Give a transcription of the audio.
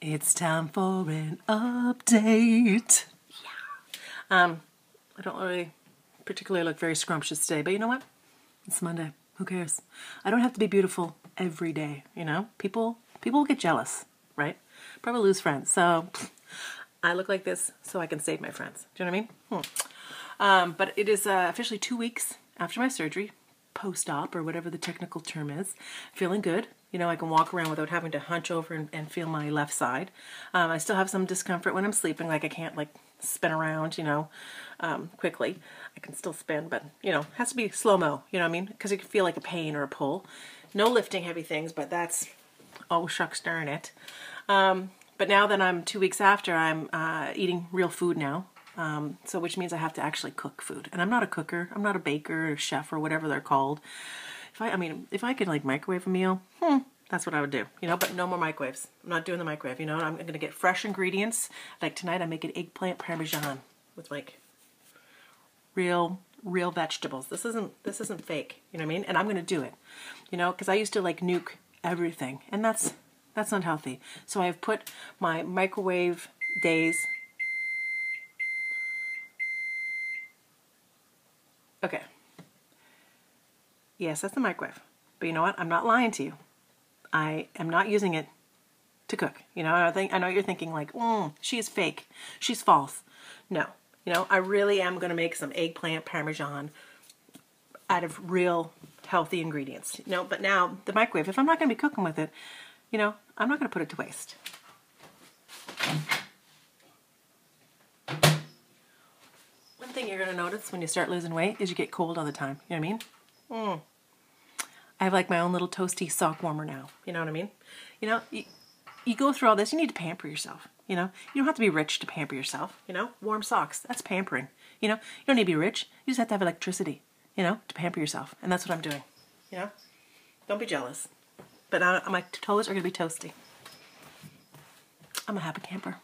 It's time for an update. Yeah. I don't really particularly look very scrumptious today, but you know what? It's Monday. Who cares? I don't have to be beautiful every day, you know? People will get jealous, right? Probably lose friends. So I look like this so I can save my friends. Do you know what I mean? But it is officially 2 weeks after my surgery, post-op or whatever the technical term is. Feeling good. You know, I can walk around without having to hunch over and feel my left side. I still have some discomfort when I'm sleeping, like I can't like spin around, you know, quickly. I can still spin, but you know, it has to be slow-mo, you know what I mean? Because it can feel like a pain or a pull. No lifting heavy things, but that's, oh shucks darn it. But now that I'm 2 weeks after, I'm eating real food now. So which means I have to actually cook food. And I'm not a cooker. I'm not a baker or chef or whatever they're called. If I could like microwave a meal, that's what I would do, you know, but no more microwaves. I'm not doing the microwave, you know, I'm going to get fresh ingredients. Like tonight I'm making eggplant parmesan with like real vegetables. This isn't fake, you know what I mean? And I'm going to do it, you know, because I used to like nuke everything, and that's not healthy. So I've put my microwave days. Okay. Yes, that's the microwave. But you know what? I'm not lying to you. I am not using it to cook. You know, I know you're thinking like, she is fake. She's false. No. You know, I really am going to make some eggplant parmesan out of real healthy ingredients. You know, but now the microwave, if I'm not going to be cooking with it, you know, I'm not going to put it to waste. One thing you're going to notice when you start losing weight is you get cold all the time. You know what I mean? I have like my own little toasty sock warmer now. You know what I mean? You know, you go through all this, you need to pamper yourself. You know, you don't have to be rich to pamper yourself. You know, warm socks, that's pampering. You know, you don't need to be rich. You just have to have electricity, you know, to pamper yourself. And that's what I'm doing. You know, don't be jealous. But my toes are going to be toasty. I'm a happy camper.